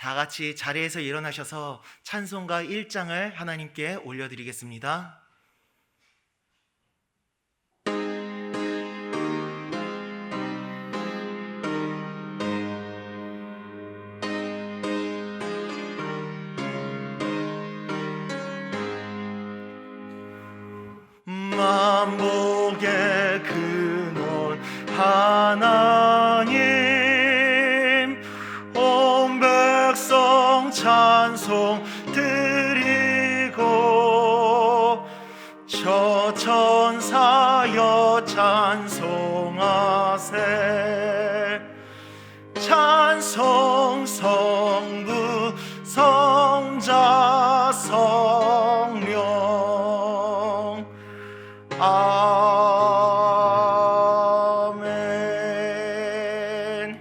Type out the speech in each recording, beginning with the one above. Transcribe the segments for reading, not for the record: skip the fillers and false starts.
다 같이 자리에서 일어나셔서 찬송가 1장을 하나님께 올려드리겠습니다. 만복의 근원 하나님, 온 백성 찬송 드리고 저 천사여 찬송하세. 찬송 성부 성자 성령 아멘.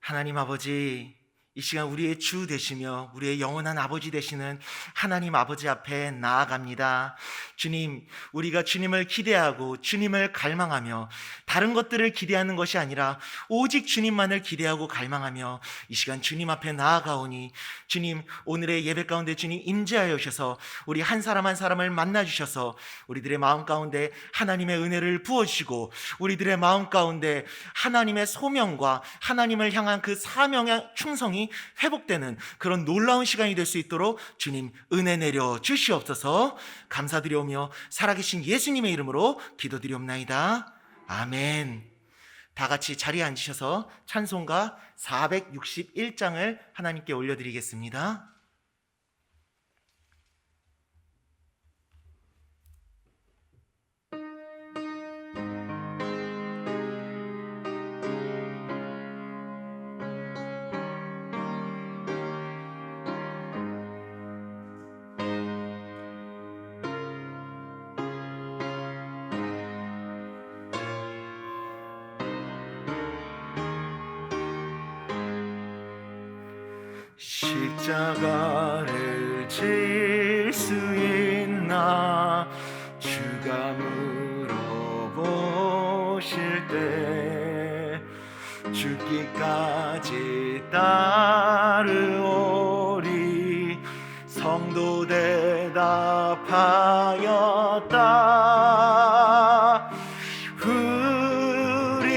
하나님 아버지, 이 시간 우리의 주 되시며 우리의 영원한 아버지 되시는 하나님 아버지 앞에 나아갑니다. 주님, 우리가 주님을 기대하고 주님을 갈망하며 다른 것들을 기대하는 것이 아니라 오직 주님만을 기대하고 갈망하며 이 시간 주님 앞에 나아가오니, 주님, 오늘의 예배 가운데 주님 임재하여 주셔서 우리 한 사람 한 사람을 만나 주셔서 우리들의 마음 가운데 하나님의 은혜를 부어주시고 우리들의 마음 가운데 하나님의 소명과 하나님을 향한 그 사명의 충성이 회복되는 그런 놀라운 시간이 될 수 있도록 주님 은혜 내려 주시옵소서. 감사드리오며 살아계신 예수님의 이름으로 기도드리옵나이다. 아멘. 다 같이 자리에 앉으셔서 찬송가 461장을 하나님께 올려드리겠습니다. 십자가를 질 수 있나 주가 물어보실 때 죽기까지 따르오리. 성도 대답하였다.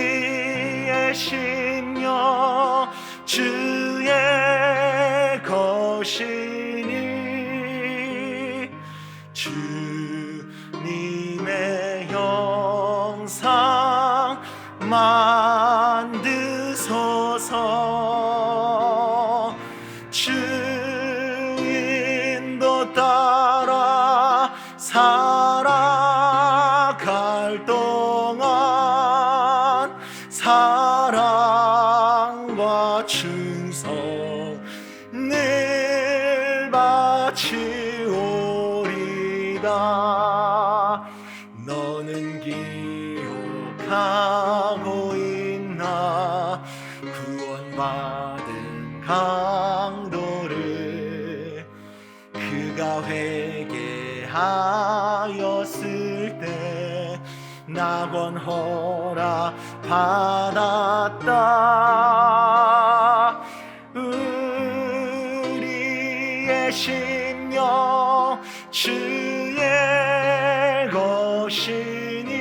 우리의 심령 주의 것이니 주님의 형상 만드소서. 주인도 따라 살아갈 동안 사랑과 충성 늘 바치오리다. 너는 기억하고 있나 구원받은 강도를. 그가 회개하였을 때 낙원 허락 받았다. 우리의 심령 주의 것이니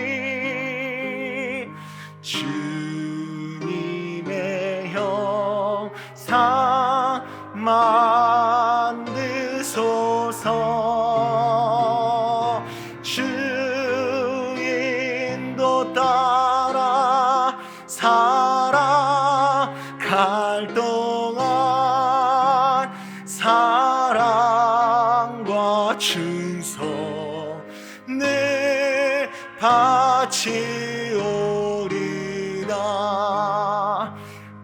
주님의 형상 만드소서. 주인도 따라 살아갈 동안 사랑과 충성 늘 바치오리다.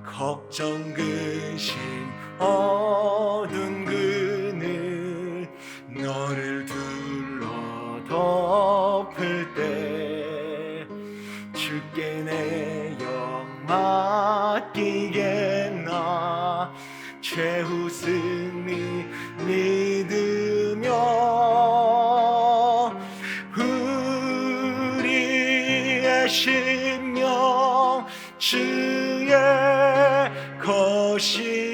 걱정 근심 어두운 그늘 너를 둘러 덮을 때 주께 내 영 맡기겠나. 최후 승리 믿으며 우리의 심령 주의 것이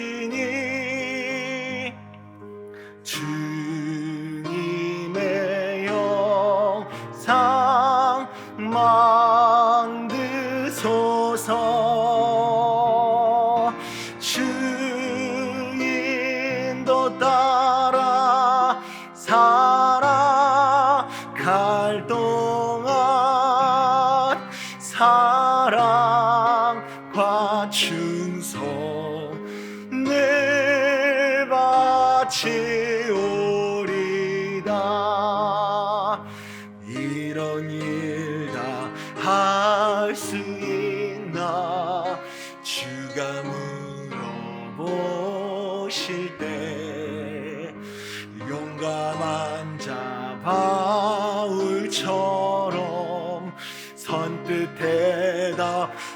인도 따라 살아갈 동안 사랑과 충성 늘 바치오리다. 이런 일 다 할 수 있나 주가 물어보실 때 용감한 자 바울처럼 선뜻 대답하리라.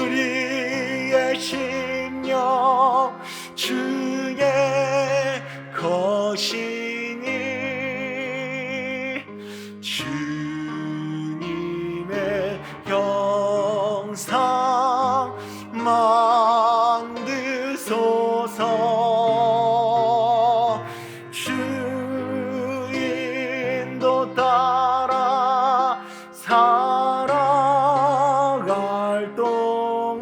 우리의 심령 주의 것이니 주님의 형상 만드소서. 주 인도 따라 살아갈 동안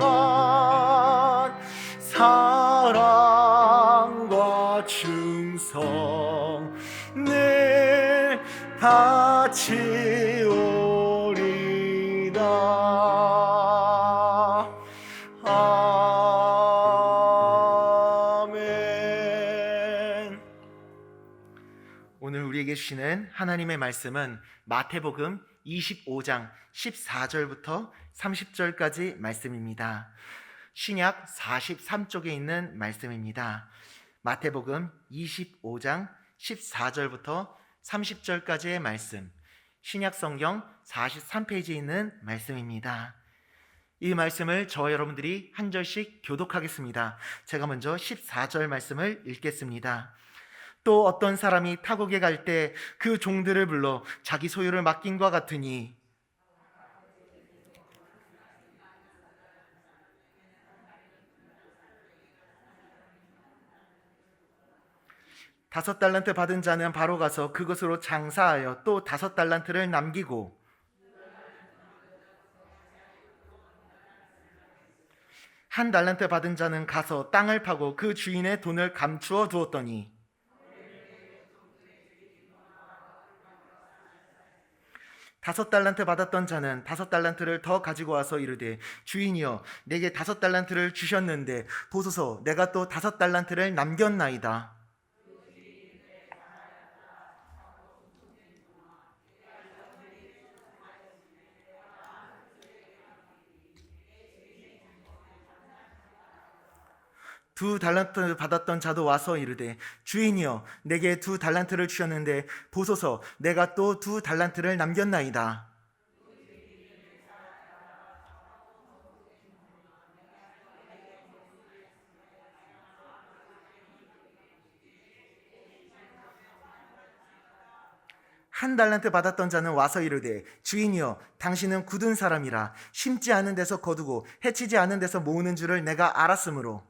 사랑과 충성 늘 바치오리다. 아멘. 오늘 우리에게 주시는 하나님의 말씀은 마태복음 25장 14절부터 30절까지 말씀입니다. 신약 43쪽에 있는 말씀입니다. 마태복음 25장 14절부터 30절까지의 말씀, 신약 성경 43페이지에 있는 말씀입니다. 이 말씀을 저와 여러분들이 한 절씩 교독하겠습니다. 제가 먼저 14절 말씀을 읽겠습니다. 또 어떤 사람이 타국에 갈 때 그 종들을 불러 자기 소유를 맡긴과 같으니 다섯 달란트 받은 자는 바로 가서 그것으로 장사하여 또 다섯 달란트를 남기고 한 달란트 받은 자는 가서 땅을 파고 그 주인의 돈을 감추어 두었더니 다섯 달란트 받았던 자는 다섯 달란트를 더 가지고 와서 이르되 주인이여 내게 다섯 달란트를 주셨는데 보소서 내가 또 다섯 달란트를 남겼나이다. 두 달란트 받았던 자도 와서 이르되 주인이여 내게 두 달란트를 주셨는데 보소서 내가 또 두 달란트를 남겼나이다. 한 달란트 받았던 자는 와서 이르되 주인이여 당신은 굳은 사람이라 심지 않은 데서 거두고 해치지 않은 데서 모으는 줄을 내가 알았으므로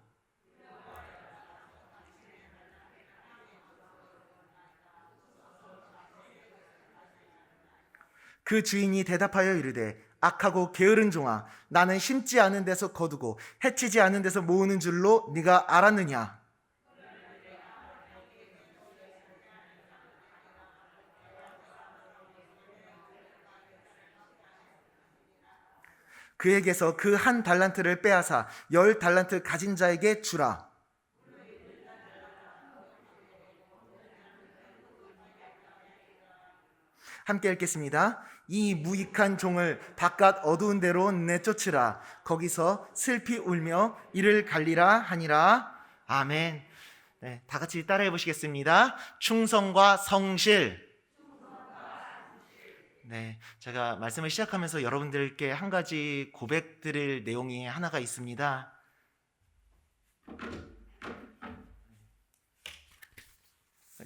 그 주인이 대답하여 이르되 악하고 게으른 종아 나는 심지 않은 데서 거두고 해치지 않은 데서 모으는 줄로 네가 알았느냐. 그에게서 그 한 달란트를 빼앗아 10달란트 가진 자에게 주라. 함께 읽겠습니다. 이 무익한 종을 바깥 어두운 데로 내쫓으라. 거기서 슬피 울며 이를 갈리라 하니라. 아멘. 네, 다 같이 따라해 보시겠습니다. 충성과 성실. 네, 제가 말씀을 시작하면서 여러분들께 한 가지 고백드릴 내용이 하나가 있습니다.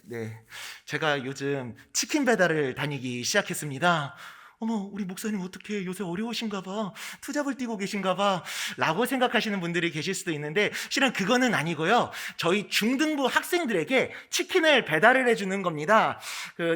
네, 제가 요즘 치킨 배달을 다니기 시작했습니다. 어머, 우리 목사님 어떻게 요새 어려우신가 봐, 투잡을 뛰고 계신가 봐 라고 생각하시는 분들이 계실 수도 있는데, 실은 그거는 아니고요. 저희 중등부 학생들에게 치킨을 배달을 해주는 겁니다.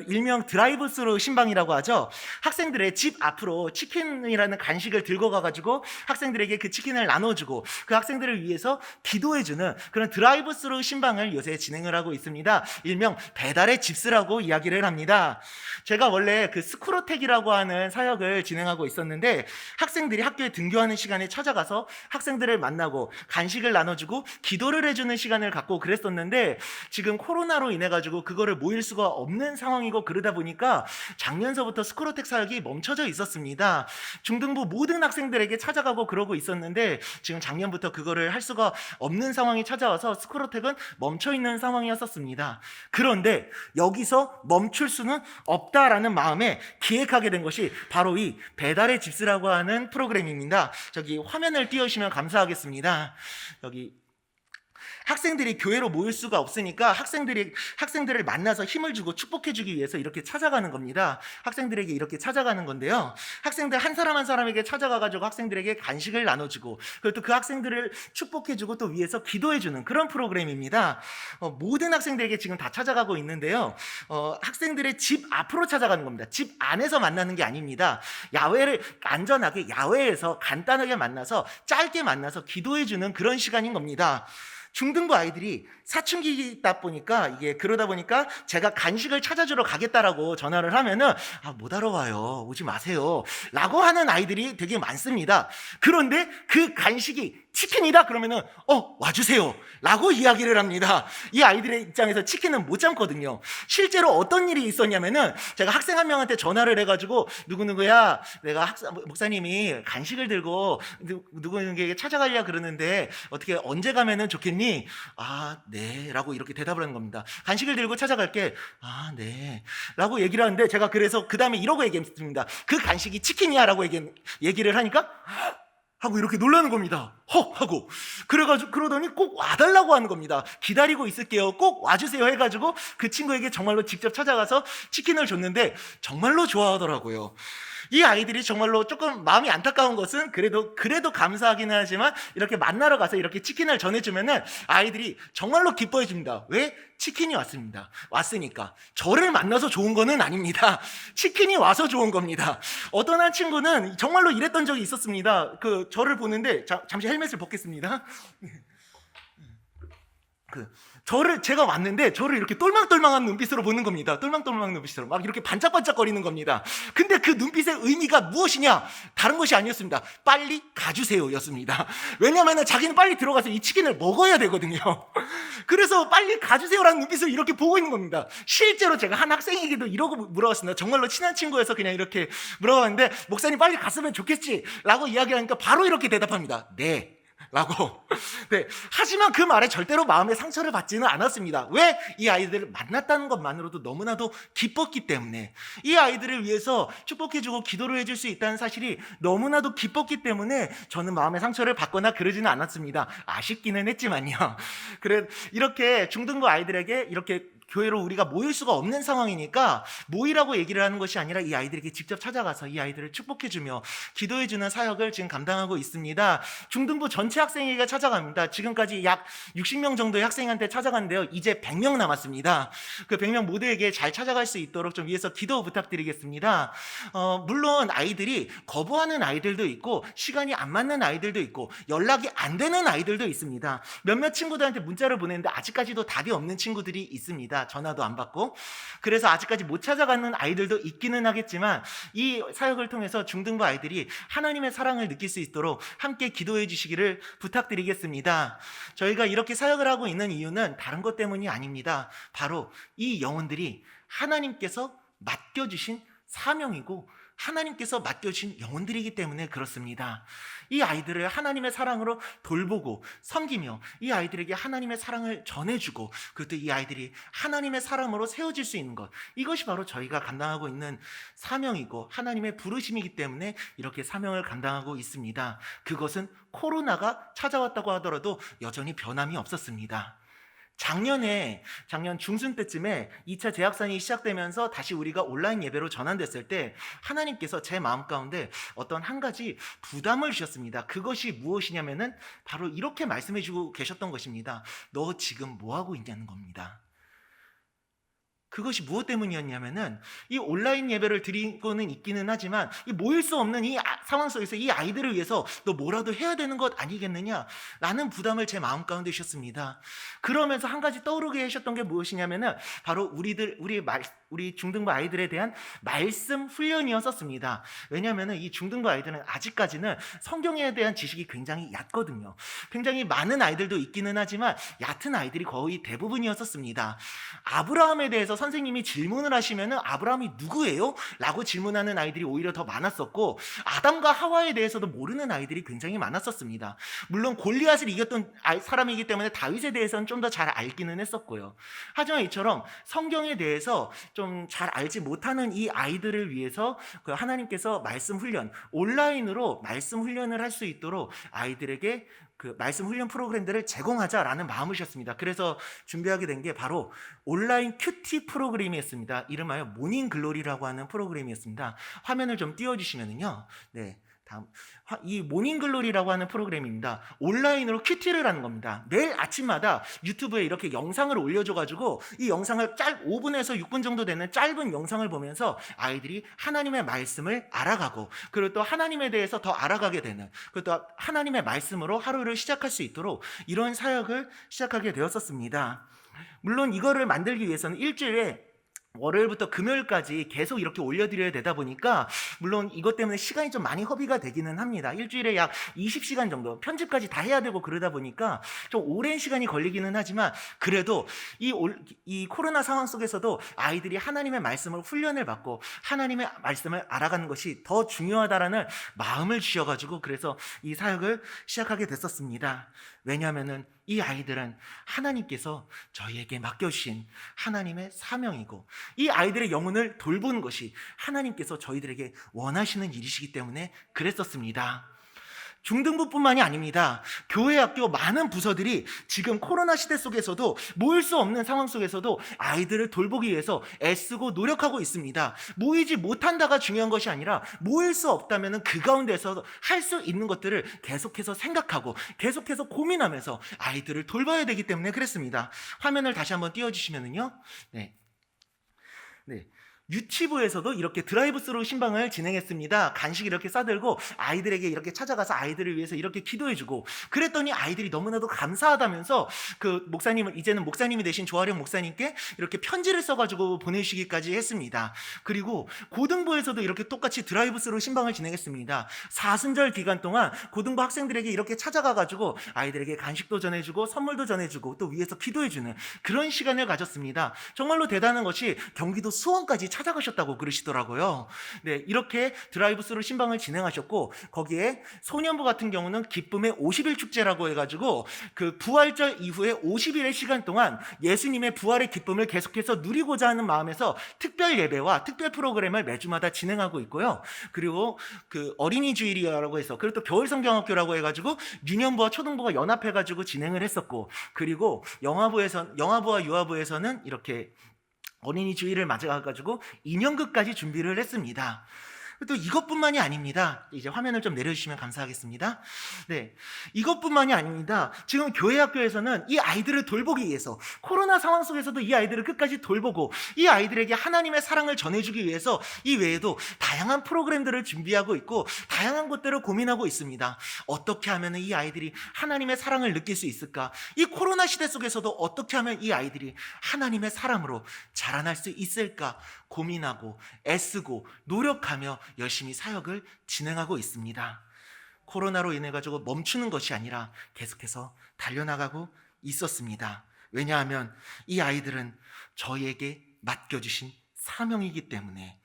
일명 드라이브 스루 신방이라고 하죠. 학생들의 집 앞으로 치킨이라는 간식을 들고 가가지고 학생들에게 그 치킨을 나눠주고 그 학생들을 위해서 기도해주는 그런 드라이브 스루 신방을 요새 진행을 하고 있습니다. 일명 배달의 집스라고 이야기를 합니다. 제가 원래 그 스쿠로텍이라고 하는 사역을 진행하고 있었는데, 학생들이 학교에 등교하는 시간에 찾아가서 학생들을 만나고 간식을 나눠주고 기도를 해주는 시간을 갖고 그랬었는데, 지금 코로나로 인해 가지고 그거를 모일 수가 없는 상황이고, 그러다 보니까 작년서부터 스쿠로텍 사역이 멈춰져 있었습니다. 중등부 모든 학생들에게 찾아가고 그러고 있었는데, 지금 작년부터 그거를 할 수가 없는 상황이 찾아와서 스쿠로텍은 멈춰 있는 상황이었었습니다. 그런데 여기서 멈출 수는 없다라는 마음에 기획하게 된 것이 바로 이 배달의 집스라고 하는 프로그램입니다. 저기 화면을 띄워주시면 감사하겠습니다. 여기 학생들이 교회로 모일 수가 없으니까 학생들을 만나서 힘을 주고 축복해주기 위해서 이렇게 찾아가는 겁니다. 학생들에게 이렇게 찾아가는 건데요. 학생들 한 사람 한 사람에게 찾아가가지고 학생들에게 간식을 나눠주고, 그리고 또 그 학생들을 축복해주고 또 위해서 기도해주는 그런 프로그램입니다. 모든 학생들에게 지금 다 찾아가고 있는데요. 학생들의 집 앞으로 찾아가는 겁니다. 집 안에서 만나는 게 아닙니다. 야외를 안전하게 야외에서 간단하게 만나서 짧게 만나서 기도해주는 그런 시간인 겁니다. 중등부 아이들이 사춘기다 보니까, 이게 그러다 보니까 제가 간식을 찾아주러 가겠다라고 전화를 하면은 못 알아와요, 오지 마세요 라고 하는 아이들이 되게 많습니다. 그런데 그 간식이 치킨이다 그러면은 와주세요 라고 이야기를 합니다. 이 아이들의 입장에서 치킨은 못 참거든요. 실제로 어떤 일이 있었냐면은, 제가 학생 한 명한테 전화를 해가지고 누구누구야, 내가 목사님이 간식을 들고 누구에게 찾아가려 그러는데 어떻게 언제 가면은 좋겠니? 네 라고 이렇게 대답을 하는 겁니다. 간식을 들고 찾아갈게. 네 라고 얘기를 하는데, 제가 그래서 그 다음에 이러고 얘기했습니다. 그 간식이 치킨이야 라고 얘기를 하니까 하고 이렇게 놀라는 겁니다. 하고 그러더니 꼭 와달라고 하는 겁니다. 기다리고 있을게요, 꼭 와주세요 해가지고 그 친구에게 정말로 직접 찾아가서 치킨을 줬는데 정말로 좋아하더라고요. 이 아이들이 정말로 조금 마음이 안타까운 것은, 그래도 감사하기는 하지만 이렇게 만나러 가서 이렇게 치킨을 전해주면은 아이들이 정말로 기뻐해 줍니다. 왜? 치킨이 왔으니까. 저를 만나서 좋은 거는 아닙니다. 치킨이 와서 좋은 겁니다. 어떤 한 친구는 정말로 이랬던 적이 있었습니다. 저를 보는데, 잠시 헬멧을 벗겠습니다. 제가 왔는데 저를 이렇게 똘망똘망한 눈빛으로 보는 겁니다. 똘망똘망한 눈빛으로 막 이렇게 반짝반짝거리는 겁니다. 근데 그 눈빛의 의미가 무엇이냐? 다른 것이 아니었습니다. 빨리 가주세요 였습니다. 왜냐하면 자기는 빨리 들어가서 이 치킨을 먹어야 되거든요. 그래서 빨리 가주세요라는 눈빛을 이렇게 보고 있는 겁니다. 실제로 제가 한 학생에게도 이러고 물어봤습니다. 정말로 친한 친구여서 그냥 이렇게 물어봤는데, 목사님 빨리 갔으면 좋겠지 라고 이야기하니까 바로 이렇게 대답합니다. 네 라고. 네. 하지만 그 말에 절대로 마음의 상처를 받지는 않았습니다. 왜? 이 아이들을 만났다는 것만으로도 너무나도 기뻤기 때문에, 이 아이들을 위해서 축복해주고 기도를 해줄 수 있다는 사실이 너무나도 기뻤기 때문에 저는 마음의 상처를 받거나 그러지는 않았습니다. 아쉽기는 했지만요. 그래, 이렇게 중등부 아이들에게 이렇게 교회로 우리가 모일 수가 없는 상황이니까 모이라고 얘기를 하는 것이 아니라 이 아이들에게 직접 찾아가서 이 아이들을 축복해주며 기도해주는 사역을 지금 감당하고 있습니다. 중등부 전체 학생에게 찾아갑니다. 지금까지 약 60명 정도의 학생한테 찾아갔는데요, 이제 100명 남았습니다. 그 100명 모두에게 잘 찾아갈 수 있도록 좀 위해서 기도 부탁드리겠습니다. 물론 아이들이 거부하는 아이들도 있고, 시간이 안 맞는 아이들도 있고, 연락이 안 되는 아이들도 있습니다. 몇몇 친구들한테 문자를 보냈는데 아직까지도 답이 없는 친구들이 있습니다. 전화도 안 받고. 그래서 아직까지 못 찾아가는 아이들도 있기는 하겠지만, 이 사역을 통해서 중등부 아이들이 하나님의 사랑을 느낄 수 있도록 함께 기도해 주시기를 부탁드리겠습니다. 저희가 이렇게 사역을 하고 있는 이유는 다른 것 때문이 아닙니다. 바로 이 영혼들이 하나님께서 맡겨주신 사명이고 하나님께서 맡겨주신 영혼들이기 때문에 그렇습니다. 이 아이들을 하나님의 사랑으로 돌보고 섬기며 이 아이들에게 하나님의 사랑을 전해주고, 그것도 이 아이들이 하나님의 사람으로 세워질 수 있는 것, 이것이 바로 저희가 감당하고 있는 사명이고 하나님의 부르심이기 때문에 이렇게 사명을 감당하고 있습니다. 그것은 코로나가 찾아왔다고 하더라도 여전히 변함이 없었습니다. 작년 중순 때쯤에 2차 재확산이 시작되면서 다시 우리가 온라인 예배로 전환됐을 때 하나님께서 제 마음 가운데 어떤 한 가지 부담을 주셨습니다. 그것이 무엇이냐면은 바로 이렇게 말씀해 주고 계셨던 것입니다. 너 지금 뭐 하고 있냐는 겁니다. 그것이 무엇 때문이었냐면은 이 온라인 예배를 드리고는 있기는 하지만 이 모일 수 없는 이 상황 속에서 이 아이들을 위해서 너 뭐라도 해야 되는 것 아니겠느냐 라는 부담을 제 마음 가운데 주셨습니다. 그러면서 한 가지 떠오르게 하셨던 게 무엇이냐면은 바로 우리 중등부 아이들에 대한 말씀 훈련이었었습니다. 왜냐하면은 이 중등부 아이들은 아직까지는 성경에 대한 지식이 굉장히 얕거든요. 굉장히 많은 아이들도 있기는 하지만 얕은 아이들이 거의 대부분이었었습니다. 아브라함에 대해서 선생님이 질문을 하시면은 아브라함이 누구예요? 라고 질문하는 아이들이 오히려 더 많았었고, 아담과 하와에 대해서도 모르는 아이들이 굉장히 많았었습니다. 물론 골리앗을 이겼던 사람이기 때문에 다윗에 대해서는 좀 더 잘 알기는 했었고요. 하지만 이처럼 성경에 대해서 좀 잘 알지 못하는 이 아이들을 위해서 그 하나님께서 말씀 훈련, 온라인으로 말씀 훈련을 할 수 있도록 아이들에게 그 말씀 훈련 프로그램들을 제공하자라는 마음을 주셨습니다. 그래서 준비하게 된 게 바로 온라인 큐티 프로그램이었습니다. 이름하여 모닝 글로리라고 하는 프로그램이었습니다. 화면을 좀 띄워주시면은요. 네. 다음, 이 모닝글로리라고 하는 프로그램입니다. 온라인으로 큐티를 하는 겁니다. 매일 아침마다 유튜브에 이렇게 영상을 올려줘가지고 이 영상을 5분에서 6분 정도 되는 짧은 영상을 보면서 아이들이 하나님의 말씀을 알아가고, 그리고 또 하나님에 대해서 더 알아가게 되는, 그리고 또 하나님의 말씀으로 하루를 시작할 수 있도록 이런 사역을 시작하게 되었었습니다. 물론 이거를 만들기 위해서는 일주일에 월요일부터 금요일까지 계속 이렇게 올려드려야 되다 보니까 물론 이것 때문에 시간이 좀 많이 허비가 되기는 합니다. 일주일에 약 20시간 정도 편집까지 다 해야 되고 그러다 보니까 좀 오랜 시간이 걸리기는 하지만, 그래도 이 코로나 상황 속에서도 아이들이 하나님의 말씀을 훈련을 받고 하나님의 말씀을 알아가는 것이 더 중요하다라는 마음을 주셔가지고 그래서 이 사역을 시작하게 됐었습니다. 왜냐하면은 이 아이들은 하나님께서 저희에게 맡겨주신 하나님의 사명이고, 이 아이들의 영혼을 돌보는 것이 하나님께서 저희들에게 원하시는 일이시기 때문에 그랬었습니다. 중등부뿐만이 아닙니다. 교회, 학교 많은 부서들이 지금 코로나 시대 속에서도 모일 수 없는 상황 속에서도 아이들을 돌보기 위해서 애쓰고 노력하고 있습니다. 모이지 못한다가 중요한 것이 아니라 모일 수 없다면 그 가운데서 할 수 있는 것들을 계속해서 생각하고 계속해서 고민하면서 아이들을 돌봐야 되기 때문에 그랬습니다. 화면을 다시 한번 띄워주시면은요. 네. 유치부에서도 이렇게 드라이브스루 신방을 진행했습니다. 간식 이렇게 싸들고 아이들에게 이렇게 찾아가서 아이들을 위해서 이렇게 기도해주고, 그랬더니 아이들이 너무나도 감사하다면서 그 목사님을, 이제는 목사님이 되신 조아령 목사님께 이렇게 편지를 써가지고 보내주시기까지 했습니다. 그리고 고등부에서도 이렇게 똑같이 드라이브스루 신방을 진행했습니다. 사순절 기간 동안 고등부 학생들에게 이렇게 찾아가가지고 아이들에게 간식도 전해주고 선물도 전해주고 또 위에서 기도해주는 그런 시간을 가졌습니다. 정말로 대단한 것이 경기도 수원까지 찾아가셨다고 그러시더라고요. 네, 이렇게 드라이브스루 신방을 진행하셨고, 거기에 소년부 같은 경우는 기쁨의 50일 축제라고 해가지고 그 부활절 이후에 50일의 시간 동안 예수님의 부활의 기쁨을 계속해서 누리고자 하는 마음에서 특별 예배와 특별 프로그램을 매주마다 진행하고 있고요. 그리고 그 어린이 주일이라고 해서, 그리고 또 겨울 성경학교라고 해가지고 유년부와 초등부가 연합해가지고 진행을 했었고, 그리고 영화부와 유아부에서는 이렇게 어린이 주일을 맞아가지고 인형극까지 준비를 했습니다. 또 이것뿐만이 아닙니다. 이제 화면을 좀 내려주시면 감사하겠습니다. 네, 이것뿐만이 아닙니다. 지금 교회, 학교에서는 이 아이들을 돌보기 위해서, 코로나 상황 속에서도 이 아이들을 끝까지 돌보고 이 아이들에게 하나님의 사랑을 전해주기 위해서 이 외에도 다양한 프로그램들을 준비하고 있고 다양한 것들을 고민하고 있습니다. 어떻게 하면 이 아이들이 하나님의 사랑을 느낄 수 있을까? 이 코로나 시대 속에서도 어떻게 하면 이 아이들이 하나님의 사람으로 자라날 수 있을까? 고민하고 애쓰고 노력하며 열심히 사역을 진행하고 있습니다. 코로나로 인해 가지고 멈추는 것이 아니라 계속해서 달려나가고 있었습니다. 왜냐하면 이 아이들은 저희에게 맡겨주신 사명이기 때문에,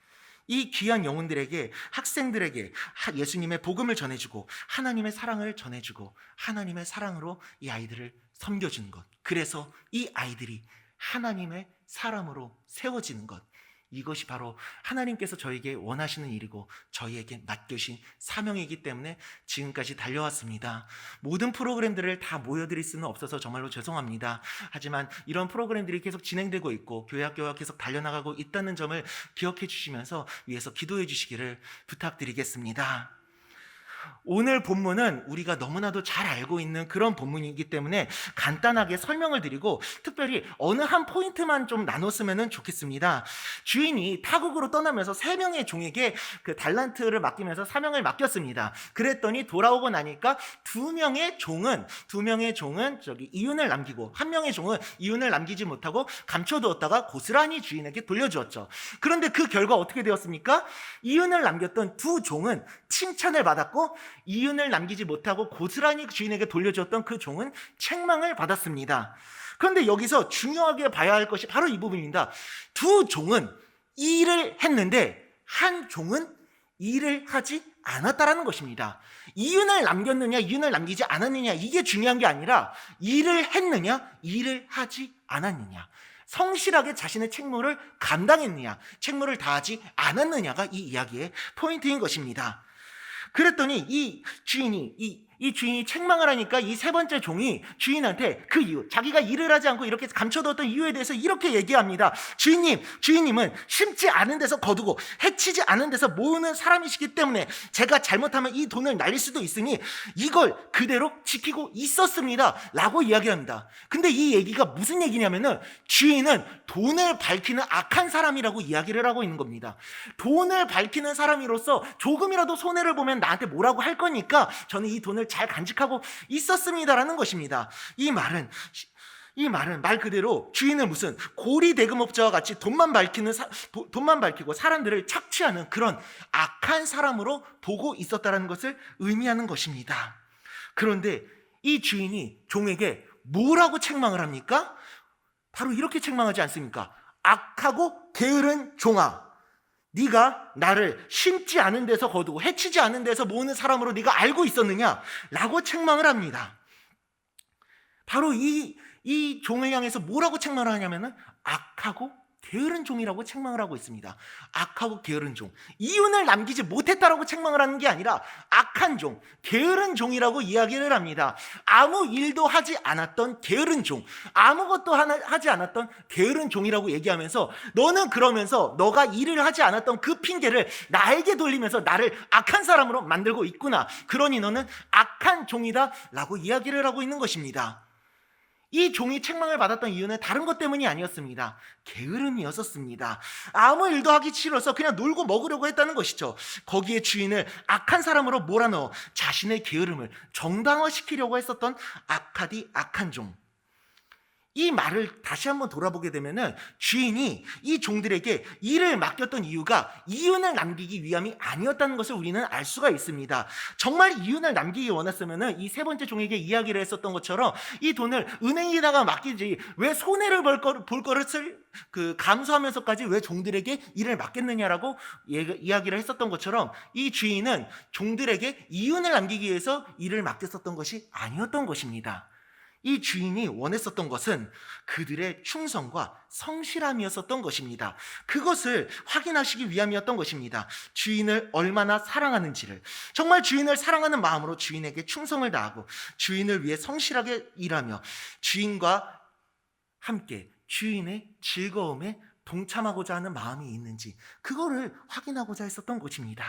이 귀한 영혼들에게, 학생들에게 예수님의 복음을 전해주고 하나님의 사랑을 전해주고 하나님의 사랑으로 이 아이들을 섬겨주는 것, 그래서 이 아이들이 하나님의 사람으로 세워지는 것, 이것이 바로 하나님께서 저에게 원하시는 일이고 저희에게 맡겨신 사명이기 때문에 지금까지 달려왔습니다. 모든 프로그램들을 다 모여드릴 수는 없어서 정말로 죄송합니다. 하지만 이런 프로그램들이 계속 진행되고 있고 교회 학교가 계속 달려나가고 있다는 점을 기억해 주시면서 위에서 기도해 주시기를 부탁드리겠습니다. 오늘 본문은 우리가 너무나도 잘 알고 있는 그런 본문이기 때문에 간단하게 설명을 드리고 특별히 어느 한 포인트만 좀 나눴으면 좋겠습니다. 주인이 타국으로 떠나면서 3명의 종에게 그 달란트를 맡기면서 사명을 맡겼습니다. 그랬더니 돌아오고 나니까 2명의 종은 저기 이윤을 남기고 1명의 종은 이윤을 남기지 못하고 감춰두었다가 고스란히 주인에게 돌려주었죠. 그런데 그 결과 어떻게 되었습니까? 이윤을 남겼던 2 종은 칭찬을 받았고 이윤을 남기지 못하고 고스란히 주인에게 돌려줬던 그 종은 책망을 받았습니다. 그런데 여기서 중요하게 봐야 할 것이 바로 이 부분입니다. 2 종은 일을 했는데 한 종은 일을 하지 않았다라는 것입니다. 이윤을 남겼느냐 이윤을 남기지 않았느냐 이게 중요한 게 아니라 일을 했느냐 일을 하지 않았느냐, 성실하게 자신의 책무를 감당했느냐 책무를 다하지 않았느냐가 이 이야기의 포인트인 것입니다. 그랬더니 이 주인이 책망을 하니까 이 3번째 종이 주인한테 그 이유, 자기가 일을 하지 않고 이렇게 감춰뒀던 이유에 대해서 이렇게 얘기합니다. 주인님은 심지 않은 데서 거두고 해치지 않은 데서 모으는 사람이시기 때문에 제가 잘못하면 이 돈을 날릴 수도 있으니 이걸 그대로 지키고 있었습니다 라고 이야기합니다. 근데 이 얘기가 무슨 얘기냐면은 주인은 돈을 밝히는 악한 사람이라고 이야기를 하고 있는 겁니다. 돈을 밝히는 사람으로서 조금이라도 손해를 보면 나한테 뭐라고 할 거니까 저는 이 돈을 잘 간직하고 있었습니다라는 것입니다. 이 말은 말 그대로 주인을 무슨 고리 대금업자와 같이 돈만 밝히고 사람들을 착취하는 그런 악한 사람으로 보고 있었다는 것을 의미하는 것입니다. 그런데 이 주인이 종에게 뭐라고 책망을 합니까? 바로 이렇게 책망하지 않습니까? 악하고 게으른 종아, 네가 나를 심지 않은 데서 거두고 해치지 않은 데서 모으는 사람으로 네가 알고 있었느냐? 라고 책망을 합니다. 바로 이 종을 향해서 뭐라고 책망을 하냐면은 악하고 게으른 종이라고 책망을 하고 있습니다. 악하고 게으른 종, 이윤을 남기지 못했다라고 책망을 하는 게 아니라 악한 종, 게으른 종이라고 이야기를 합니다. 아무 일도 하지 않았던 게으른 종, 아무것도 하지 않았던 게으른 종이라고 얘기하면서 너는 그러면서 너가 일을 하지 않았던 그 핑계를 나에게 돌리면서 나를 악한 사람으로 만들고 있구나, 그러니 너는 악한 종이다 라고 이야기를 하고 있는 것입니다. 이 종이 책망을 받았던 이유는 다른 것 때문이 아니었습니다. 게으름이었었습니다. 아무 일도 하기 싫어서 그냥 놀고 먹으려고 했다는 것이죠. 거기에 주인을 악한 사람으로 몰아넣어 자신의 게으름을 정당화시키려고 했었던 악한 종. 이 말을 다시 한번 돌아보게 되면은 주인이 이 종들에게 일을 맡겼던 이유가 이윤을 남기기 위함이 아니었다는 것을 우리는 알 수가 있습니다. 정말 이윤을 남기기 원했으면은 이 3번째 종에게 이야기를 했었던 것처럼 이 돈을 은행에다가 맡기지 왜 손해를 볼 거를 감수하면서까지 왜 종들에게 일을 맡겼느냐라고 이야기를 했었던 것처럼 이 주인은 종들에게 이윤을 남기기 위해서 일을 맡겼었던 것이 아니었던 것입니다. 이 주인이 원했었던 것은 그들의 충성과 성실함이었었던 것입니다. 그것을 확인하시기 위함이었던 것입니다. 주인을 얼마나 사랑하는지를, 정말 주인을 사랑하는 마음으로 주인에게 충성을 다하고 주인을 위해 성실하게 일하며 주인과 함께 주인의 즐거움에 동참하고자 하는 마음이 있는지 그거를 확인하고자 했었던 것입니다.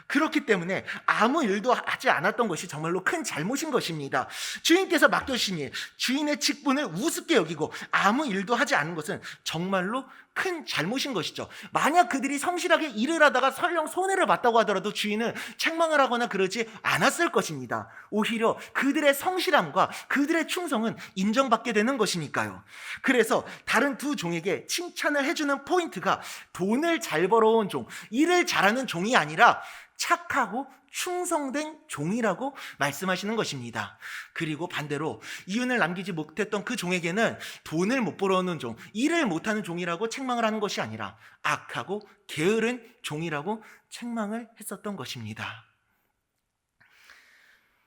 그렇기 때문에 아무 일도 하지 않았던 것이 정말로 큰 잘못인 것입니다. 주인께서 맡겨주신 일, 주인의 직분을 우습게 여기고 아무 일도 하지 않은 것은 정말로 큰 잘못인 것이죠. 만약 그들이 성실하게 일을 하다가 설령 손해를 봤다고 하더라도 주인은 책망을 하거나 그러지 않았을 것입니다. 오히려 그들의 성실함과 그들의 충성은 인정받게 되는 것이니까요. 그래서 다른 2 종에게 칭찬을 해주는 포인트가 돈을 잘 벌어온 종, 일을 잘하는 종이 아니라 착하고 충성된 종이라고 말씀하시는 것입니다. 그리고 반대로 이윤을 남기지 못했던 그 종에게는 돈을 못 벌어오는 종, 일을 못하는 종이라고 책망을 하는 것이 아니라 악하고 게으른 종이라고 책망을 했었던 것입니다.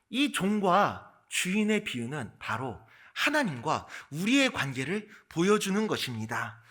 이 종과 주인의 비유는 바로 하나님과 우리의 관계를 보여주는 것입니다.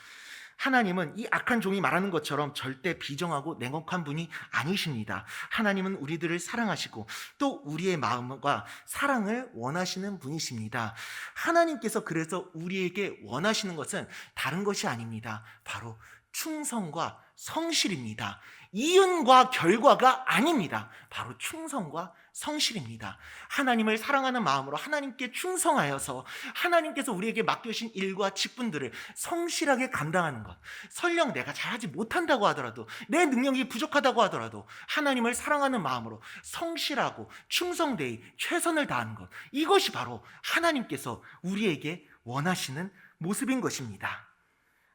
하나님은 이 악한 종이 말하는 것처럼 절대 비정하고 냉혹한 분이 아니십니다. 하나님은 우리들을 사랑하시고 또 우리의 마음과 사랑을 원하시는 분이십니다. 하나님께서 그래서 우리에게 원하시는 것은 다른 것이 아닙니다. 바로 충성과 성실입니다. 이윤과 결과가 아닙니다. 바로 충성과 성실입니다. 하나님을 사랑하는 마음으로 하나님께 충성하여서 하나님께서 우리에게 맡겨주신 일과 직분들을 성실하게 감당하는 것. 설령 내가 잘하지 못한다고 하더라도, 내 능력이 부족하다고 하더라도 하나님을 사랑하는 마음으로 성실하고 충성되이 최선을 다하는 것. 이것이 바로 하나님께서 우리에게 원하시는 모습인 것입니다.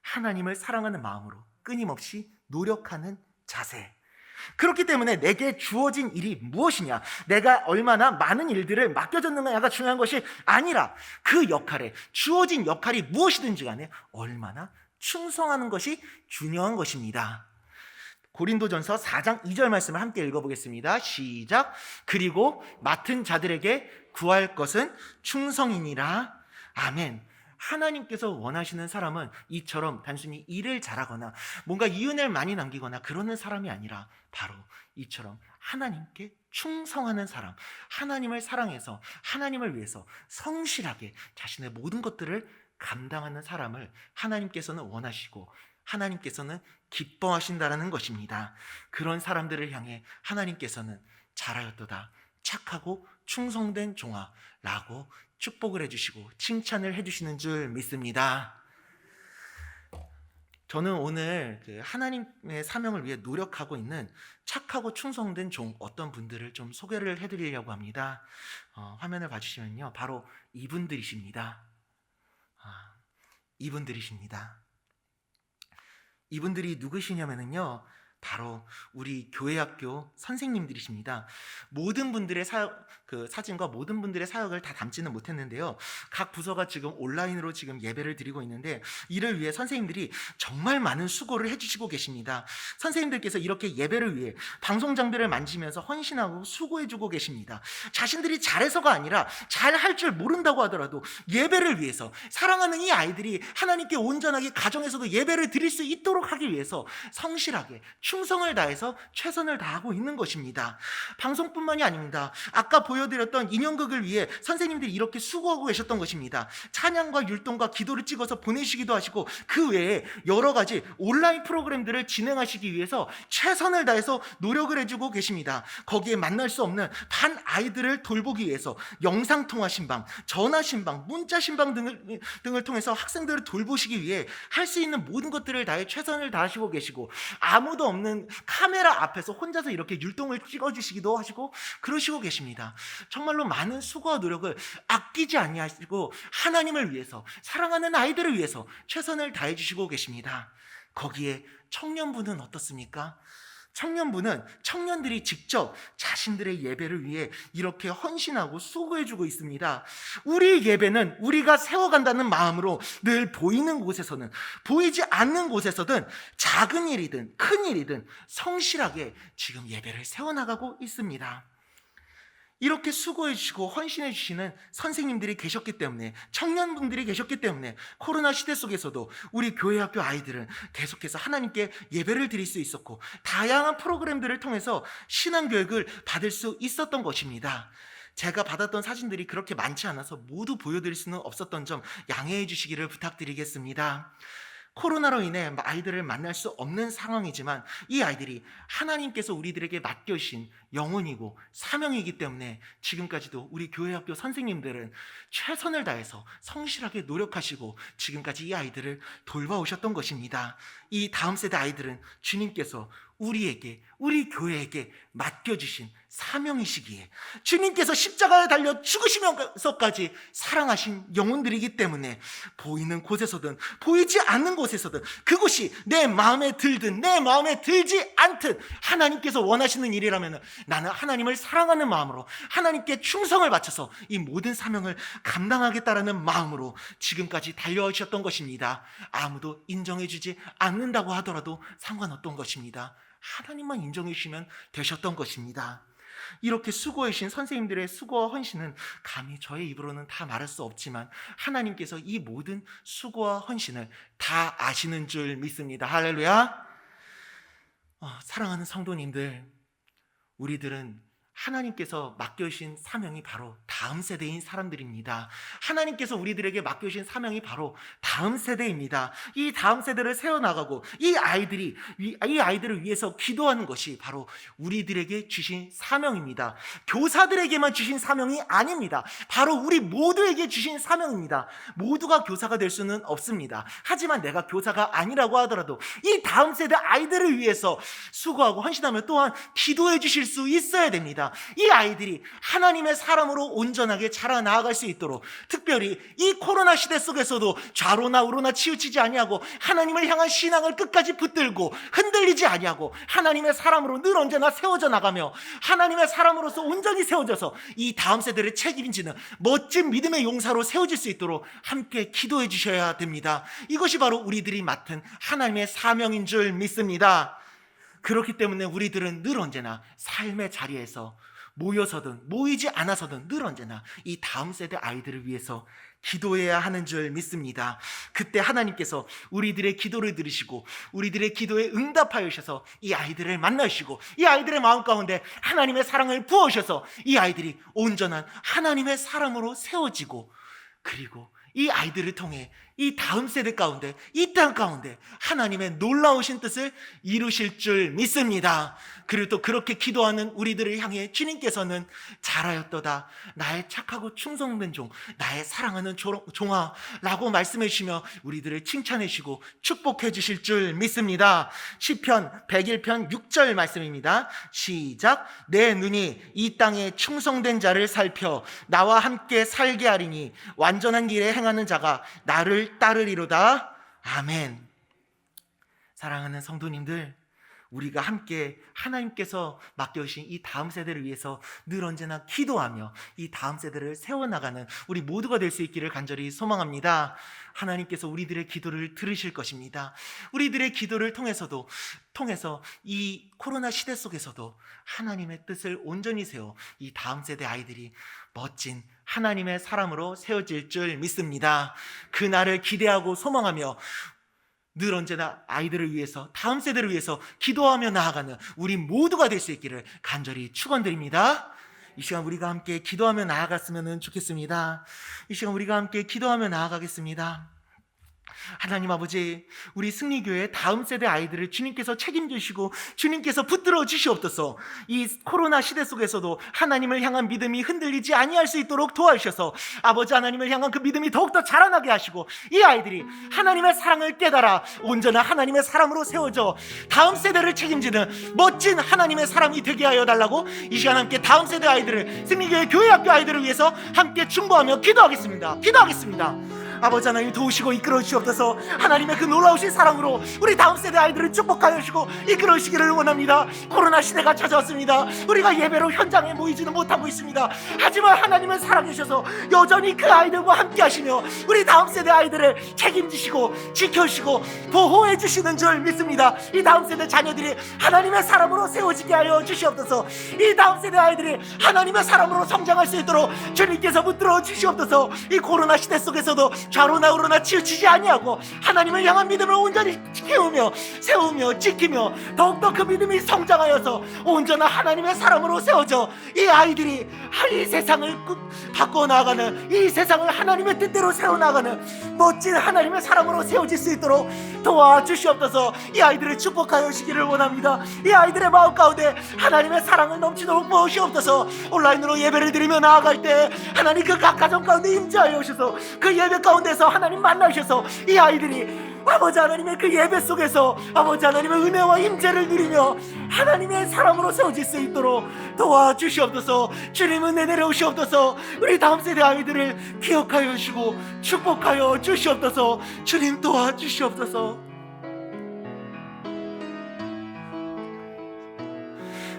하나님을 사랑하는 마음으로 끊임없이 노력하는 자세. 그렇기 때문에 내게 주어진 일이 무엇이냐, 내가 얼마나 많은 일들을 맡겨졌느냐가 중요한 것이 아니라 그 역할에, 주어진 역할이 무엇이든지 간에 얼마나 충성하는 것이 중요한 것입니다. 고린도전서 4장 2절 말씀을 함께 읽어보겠습니다. 시작. 그리고 맡은 자들에게 구할 것은 충성이니라. 아멘. 하나님께서 원하시는 사람은 이처럼 단순히 일을 잘하거나 뭔가 이윤을 많이 남기거나 그러는 사람이 아니라 바로 이처럼 하나님께 충성하는 사람, 하나님을 사랑해서 하나님을 위해서 성실하게 자신의 모든 것들을 감당하는 사람을 하나님께서는 원하시고 하나님께서는 기뻐하신다라는 것입니다. 그런 사람들을 향해 하나님께서는 잘하였도다, 착하고 충성된 종아 라고 축복을 해주시고 칭찬을 해주시는 줄 믿습니다. 저는 오늘 하나님의 사명을 위해 노력하고 있는 착하고 충성된 종 어떤 분들을 좀 소개를 해드리려고 합니다. 화면을 봐주시면요, 바로 이분들이십니다. 이분들이 누구시냐면요, 바로 우리 교회학교 선생님들이십니다. 모든 분들의 사진과 모든 분들의 사역을 다 담지는 못했는데요, 각 부서가 지금 온라인으로 지금 예배를 드리고 있는데 이를 위해 선생님들이 정말 많은 수고를 해주시고 계십니다. 선생님들께서 이렇게 예배를 위해 방송 장비를 만지면서 헌신하고 수고해주고 계십니다. 자신들이 잘해서가 아니라 잘할 줄 모른다고 하더라도 예배를 위해서, 사랑하는 이 아이들이 하나님께 온전하게 가정에서도 예배를 드릴 수 있도록 하기 위해서 성실하게 충성을 다해서 최선을 다하고 있는 것입니다. 방송뿐만이 아닙니다. 아까 보여드렸던 인형극을 위해 선생님들이 이렇게 수고하고 계셨던 것입니다. 찬양과 율동과 기도를 찍어서 보내시기도 하시고 그 외에 여러 가지 온라인 프로그램들을 진행하시기 위해서 최선을 다해서 노력을 해주고 계십니다. 거기에 만날 수 없는 반 아이들을 돌보기 위해서 영상통화 신방, 전화 신방, 문자 신방 등을 통해서 학생들을 돌보시기 위해 할 수 있는 모든 것들을 다해 최선을 다하시고 계시고, 아무도 없는 카메라 앞에서 혼자서 이렇게 율동을 찍어주시기도 하시고 그러시고 계십니다. 정말로 많은 수고와 노력을 아끼지 아니하시고 하나님을 위해서, 사랑하는 아이들을 위해서 최선을 다해 주시고 계십니다. 거기에 청년부는 어떻습니까? 청년부는 청년들이 직접 자신들의 예배를 위해 이렇게 헌신하고 수고해주고 있습니다. 우리 예배는 우리가 세워간다는 마음으로 늘 보이는 곳에서는 보이지 않는 곳에서든 작은 일이든 큰 일이든 성실하게 지금 예배를 세워나가고 있습니다. 이렇게 수고해 주시고 헌신해 주시는 선생님들이 계셨기 때문에, 청년분들이 계셨기 때문에 코로나 시대 속에서도 우리 교회학교 아이들은 계속해서 하나님께 예배를 드릴 수 있었고 다양한 프로그램들을 통해서 신앙교육을 받을 수 있었던 것입니다. 제가 받았던 사진들이 그렇게 많지 않아서 모두 보여드릴 수는 없었던 점 양해해 주시기를 부탁드리겠습니다. 코로나로 인해 아이들을 만날 수 없는 상황이지만 이 아이들이 하나님께서 우리들에게 맡겨주신 영혼이고 사명이기 때문에 지금까지도 우리 교회학교 선생님들은 최선을 다해서 성실하게 노력하시고 지금까지 이 아이들을 돌봐오셨던 것입니다. 이 다음 세대 아이들은 주님께서 우리에게, 우리 교회에게 맡겨주신 사명이시기에 주님께서 십자가에 달려 죽으시면서까지 사랑하신 영혼들이기 때문에 보이는 곳에서든 보이지 않는 곳에서든 그곳이 내 마음에 들든 내 마음에 들지 않든 하나님께서 원하시는 일이라면 나는 하나님을 사랑하는 마음으로 하나님께 충성을 바쳐서 이 모든 사명을 감당하겠다라는 마음으로 지금까지 달려오셨던 것입니다. 아무도 인정해 주지 않는다고 하더라도 상관없던 것입니다. 하나님만 인정해 주시면 되셨던 것입니다. 이렇게 수고해 주신 선생님들의 수고와 헌신은 감히 저의 입으로는 다 말할 수 없지만 하나님께서 이 모든 수고와 헌신을 다 아시는 줄 믿습니다. 할렐루야. 사랑하는 성도님들, 우리들은 하나님께서 맡겨주신 사명이 바로 다음 세대인 사람들입니다. 하나님께서 우리들에게 맡겨주신 사명이 바로 다음 세대입니다. 이 다음 세대를 세워나가고 이 아이들을 위해서 기도하는 것이 바로 우리들에게 주신 사명입니다. 교사들에게만 주신 사명이 아닙니다. 바로 우리 모두에게 주신 사명입니다. 모두가 교사가 될 수는 없습니다. 하지만 내가 교사가 아니라고 하더라도 이 다음 세대 아이들을 위해서 수고하고 헌신하며 또한 기도해 주실 수 있어야 됩니다. 이 아이들이 하나님의 사람으로 온전하게 자라나아갈 수 있도록, 특별히 이 코로나 시대 속에서도 좌로나 우로나 치우치지 아니하고 하나님을 향한 신앙을 끝까지 붙들고 흔들리지 아니하고 하나님의 사람으로 늘 언제나 세워져 나가며 하나님의 사람으로서 온전히 세워져서 이 다음 세대를 책임지는 멋진 믿음의 용사로 세워질 수 있도록 함께 기도해 주셔야 됩니다. 이것이 바로 우리들이 맡은 하나님의 사명인 줄 믿습니다. 그렇기 때문에 우리들은 늘 언제나 삶의 자리에서 모여서든 모이지 않아서든 늘 언제나 이 다음 세대 아이들을 위해서 기도해야 하는 줄 믿습니다. 그때 하나님께서 우리들의 기도를 들으시고 우리들의 기도에 응답하여 주셔서 이 아이들을 만나시고 이 아이들의 마음 가운데 하나님의 사랑을 부어주셔서 이 아이들이 온전한 하나님의 사람으로 세워지고, 그리고 이 아이들을 통해 이 다음 세대 가운데, 이 땅 가운데 하나님의 놀라우신 뜻을 이루실 줄 믿습니다. 그리고 또 그렇게 기도하는 우리들을 향해 주님께서는 잘하였도다 나의 착하고 충성된 종, 나의 사랑하는 종아라고 말씀해 주시며 우리들을 칭찬해 주시고 축복해 주실 줄 믿습니다. 시편 101편 6절 말씀입니다. 시작. 내 눈이 이 땅에 충성된 자를 살펴 나와 함께 살게 하리니 완전한 길에 행하는 자가 나를 따르리로다. 아멘. 사랑하는 성도님들, 우리가 함께 하나님께서 맡겨주신 이 다음 세대를 위해서 늘 언제나 기도하며 이 다음 세대를 세워나가는 우리 모두가 될 수 있기를 간절히 소망합니다. 하나님께서 우리들의 기도를 들으실 것입니다. 우리들의 기도를 통해서 이 코로나 시대 속에서도 하나님의 뜻을 온전히 세워 이 다음 세대 아이들이 멋진 하나님의 사람으로 세워질 줄 믿습니다. 그날을 기대하고 소망하며 늘 언제나 아이들을 위해서, 다음 세대를 위해서 기도하며 나아가는 우리 모두가 될 수 있기를 간절히 축원드립니다. 이 시간 우리가 함께 기도하며 나아갔으면 좋겠습니다. 이 시간 우리가 함께 기도하며 나아가겠습니다. 하나님 아버지, 우리 승리교회 다음 세대 아이들을 주님께서 책임지시고 주님께서 붙들어 주시옵소서. 이 코로나 시대 속에서도 하나님을 향한 믿음이 흔들리지 아니할 수 있도록 도와주셔서 아버지 하나님을 향한 그 믿음이 더욱더 자라나게 하시고 이 아이들이 하나님의 사랑을 깨달아 온전한 하나님의 사람으로 세워져 다음 세대를 책임지는 멋진 하나님의 사람이 되게 하여 달라고 이 시간 함께 다음 세대 아이들을, 승리교회 교회학교 아이들을 위해서 함께 중보하며 기도하겠습니다. 아버지 하나님 도우시고 이끌어 주시옵소서. 하나님의 그 놀라우신 사랑으로 우리 다음 세대 아이들을 축복하여 주시고 이끌어 주시기를 원합니다. 코로나 시대가 찾아왔습니다. 우리가 예배로 현장에 모이지는 못하고 있습니다. 하지만 하나님은 사랑해 주셔서 여전히 그 아이들과 함께 하시며 우리 다음 세대 아이들을 책임지시고 지켜주시고 보호해 주시는 줄 믿습니다. 이 다음 세대 자녀들이 하나님의 사람으로 세워지게 하여 주시옵소서. 이 다음 세대 아이들이 하나님의 사람으로 성장할 수 있도록 주님께서 붙들어 주시옵소서. 이 코로나 시대 속에서도 좌로나 우로나 치우치지 아니하고 하나님을 향한 믿음을 온전히 키우며 세우며 지키며 더욱더 그 믿음이 성장하여서 온전한 하나님의 사람으로 세워져 이 아이들이 이 세상을 바꿔 나가는, 이 세상을 하나님의 뜻대로 세워나가는 멋진 하나님의 사람으로 세워질 수 있도록 도와주시옵소서. 이 아이들을 축복하여 주시기를 원합니다. 이 아이들의 마음 가운데 하나님의 사랑을 넘치도록 부으시옵소서. 온라인으로 예배를 드리며 나아갈 때 하나님 그 각 가정 가운데 임재하여 주셔서 그 예배 가운데서 하나님 만나주셔서 이 아이들이 아버지 하나님의 그 예배 속에서 아버지 하나님의 은혜와 임재를 누리며 하나님의 사람으로 세워질 수 있도록 도와주시옵소서. 주님 은혜 내려오시옵소서. 우리 다음 세대 아이들을 기억하여 주시고 축복하여 주시옵소서. 주님 도와주시옵소서.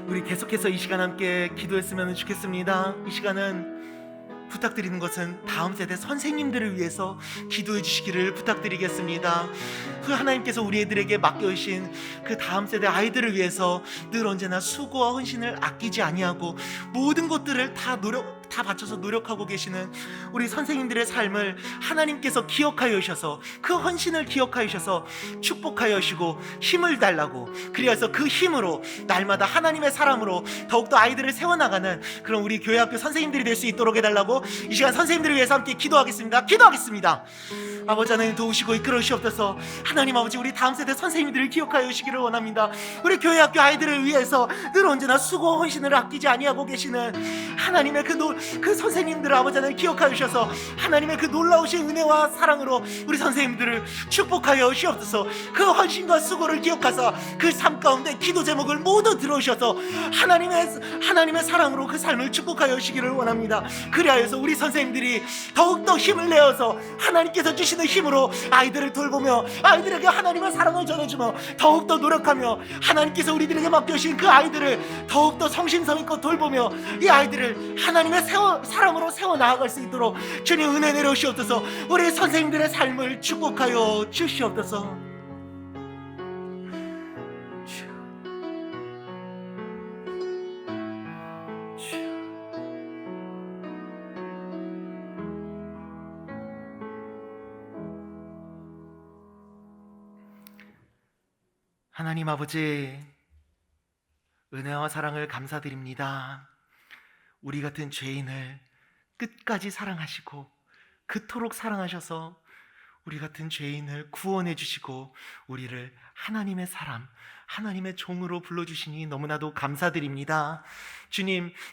우리 계속해서 이 시간 함께 기도했으면 좋겠습니다. 이 시간은 부탁드리는 것은 다음 세대 선생님들을 위해서 기도해 주시기를 부탁드리겠습니다. 그 하나님께서 우리 애들에게 맡겨주신 그 다음 세대 아이들을 위해서 늘 언제나 수고와 헌신을 아끼지 아니하고 모든 것들을 다 바쳐서 노력하고 계시는 우리 선생님들의 삶을 하나님께서 기억하여 주셔서 그 헌신을 기억하여 주셔서 축복하여 주시고 힘을 달라고, 그래서 그 힘으로 날마다 하나님의 사람으로 더욱더 아이들을 세워나가는 그런 우리 교회학교 선생님들이 될 수 있도록 해달라고 이 시간 선생님들을 위해서 함께 기도하겠습니다. 아버지 하나님, 도우시고 이끌어 주시옵소서. 하나님 아버지, 우리 다음 세대 선생님들을 기억하여 주시기를 원합니다. 우리 교회학교 아이들을 위해서 늘 언제나 수고 헌신을 아끼지 아니하고 계시는 하나님의 그 선생님들 아버지 하나님 기억하여 주셔서 하나님의 그 놀라우신 은혜와 사랑으로 우리 선생님들을 축복하여 주시옵소서. 그 헌신과 수고를 기억하사 그 삶 가운데 기도 제목을 모두 들어주셔서 하나님의 사랑으로 그 삶을 축복하여 주시기를 원합니다. 그리하여서 우리 선생님들이 더욱더 힘을 내어서 하나님께서 주시는 힘으로 아이들을 돌보며 아이들에게 하나님의 사랑을 전해주며 더욱더 노력하며 하나님께서 우리들에게 맡겨주신 그 아이들을 더욱더 성심성의껏 돌보며 이 아이들을 하나님의 사람으로 세워나아갈 수 있도록 주님 은혜 내려주시옵소서. 우리 선생님들의 삶을 축복하여 주시옵소서. 하나님 아버지, 은혜와 사랑을 감사드립니다. 우리 같은 죄인을 끝까지 사랑하시고 그토록 사랑하셔서 우리 같은 죄인을 구원해 주시고 우리를 하나님의 사람, 하나님의 종으로 불러주시니 너무나도 감사드립니다.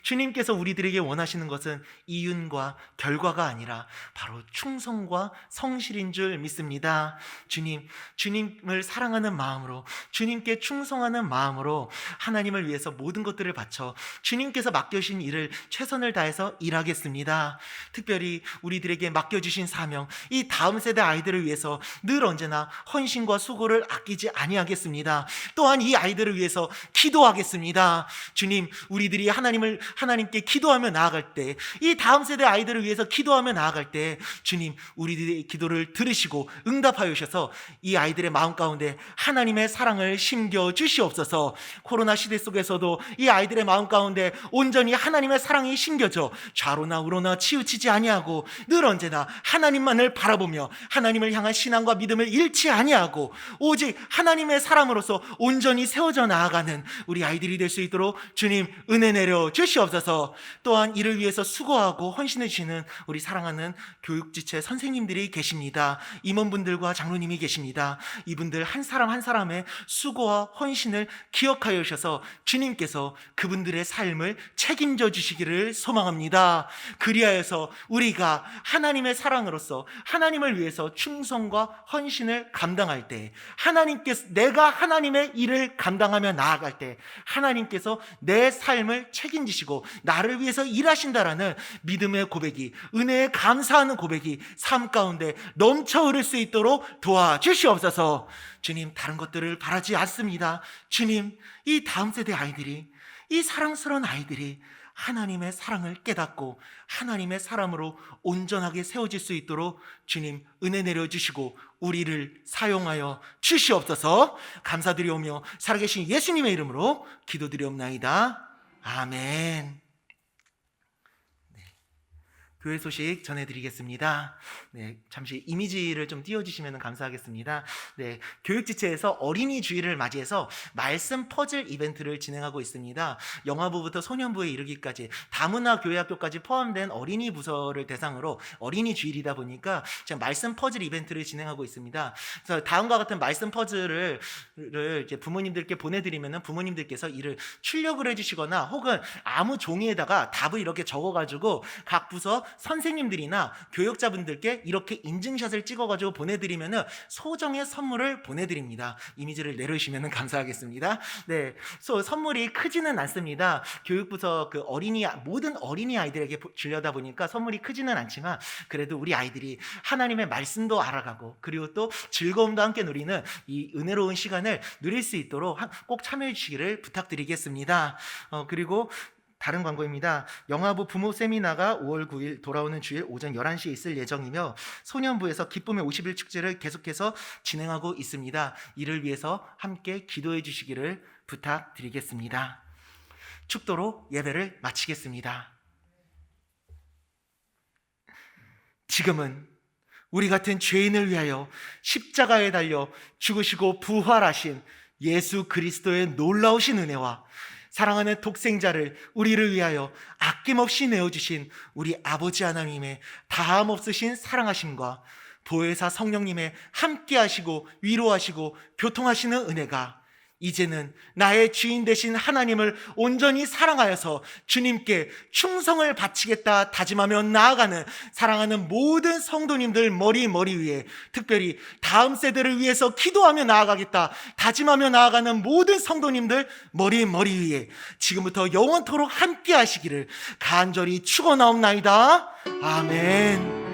주님께서 우리들에게 원하시는 것은 이윤과 결과가 아니라 바로 충성과 성실인 줄 믿습니다. 주님을 사랑하는 마음으로, 주님께 충성하는 마음으로 하나님을 위해서 모든 것들을 바쳐 주님께서 맡겨주신 일을 최선을 다해서 일하겠습니다. 특별히 우리들에게 맡겨주신 사명, 이 다음 세대 아이들을 위해서 늘 언제나 헌신과 수고를 아끼지 아니하겠습니다. 또한 이 아이들을 위해서 기도하겠습니다. 주님, 우리들이 하나님께 기도하며 나아갈 때, 이 다음 세대 아이들을 위해서 기도하며 나아갈 때 주님, 우리들의 기도를 들으시고 응답하여 주셔서 이 아이들의 마음 가운데 하나님의 사랑을 심겨 주시옵소서. 코로나 시대 속에서도 이 아이들의 마음 가운데 온전히 하나님의 사랑이 심겨져 좌로나 우로나 치우치지 아니하고 늘 언제나 하나님만을 바라보며 하나님을 향한 신앙과 믿음을 잃지 아니하고 오직 하나님의 사람으로서 온전히 세워져 나아가는 우리 아이들이 될 수 있도록 주님 은혜 내려 주시옵소서. 또한 이를 위해서 수고하고 헌신해 주시는 우리 사랑하는 교육지체 선생님들이 계십니다. 임원분들과 장로님이 계십니다. 이분들 한 사람 한 사람의 수고와 헌신을 기억하여 주셔서 주님께서 그분들의 삶을 책임져 주시기를 소망합니다. 그리하여서 우리가 하나님의 사랑으로서 하나님을 위해서 충성과 헌신을 감당할 때, 내가 하나님의 일을 감당하며 나아갈 때 하나님께서 내 삶을 책임지시고 나를 위해서 일하신다라는 믿음의 고백이, 은혜에 감사하는 고백이 삶 가운데 넘쳐 흐를 수 있도록 도와주시옵소서. 주님, 다른 것들을 바라지 않습니다. 주님, 이 다음 세대 아이들이, 이 사랑스러운 아이들이 하나님의 사랑을 깨닫고 하나님의 사람으로 온전하게 세워질 수 있도록 주님 은혜 내려주시고 우리를 사용하여 주시옵소서. 감사드리오며 살아계신 예수님의 이름으로 기도드리옵나이다. 아멘. 교회 소식 전해드리겠습니다. 잠시 이미지를 좀 띄워주시면 감사하겠습니다. 교육지체에서 어린이 주일을 맞이해서 말씀 퍼즐 이벤트를 진행하고 있습니다. 영아부부터 소년부에 이르기까지 다문화 교회학교까지 포함된 어린이 부서를 대상으로 어린이 주일이다 보니까 지금 말씀 퍼즐 이벤트를 진행하고 있습니다. 그래서 다음과 같은 말씀 퍼즐을 이제 부모님들께 보내드리면 부모님들께서 이를 출력을 해주시거나 혹은 아무 종이에다가 답을 이렇게 적어가지고 각 부서 선생님들이나 교육자분들께 이렇게 인증샷을 찍어가지고 보내드리면 소정의 선물을 보내드립니다. 이미지를 내려주시면 감사하겠습니다. 선물이 크지는 않습니다. 교육부서 모든 어린이 아이들에게 주려다 보니까 선물이 크지는 않지만 그래도 우리 아이들이 하나님의 말씀도 알아가고 그리고 또 즐거움도 함께 누리는 이 은혜로운 시간을 누릴 수 있도록 꼭 참여해 주시기를 부탁드리겠습니다. 그리고 다른 광고입니다. 영화부 부모 세미나가 5월 9일 돌아오는 주일 오전 11시에 있을 예정이며 소년부에서 기쁨의 50일 축제를 계속해서 진행하고 있습니다. 이를 위해서 함께 기도해 주시기를 부탁드리겠습니다. 축도로 예배를 마치겠습니다. 지금은 우리 같은 죄인을 위하여 십자가에 달려 죽으시고 부활하신 예수 그리스도의 놀라우신 은혜와 사랑하는 독생자를 우리를 위하여 아낌없이 내어주신 우리 아버지 하나님의 다함없으신 사랑하심과 보혜사 성령님의 함께하시고 위로하시고 교통하시는 은혜가 이제는 나의 주인 되신 하나님을 온전히 사랑하여서 주님께 충성을 바치겠다 다짐하며 나아가는 사랑하는 모든 성도님들 머리 위에, 특별히 다음 세대를 위해서 기도하며 나아가겠다 다짐하며 나아가는 모든 성도님들 머리 위에 지금부터 영원토록 함께 하시기를 간절히 축원하옵나이다. 아멘.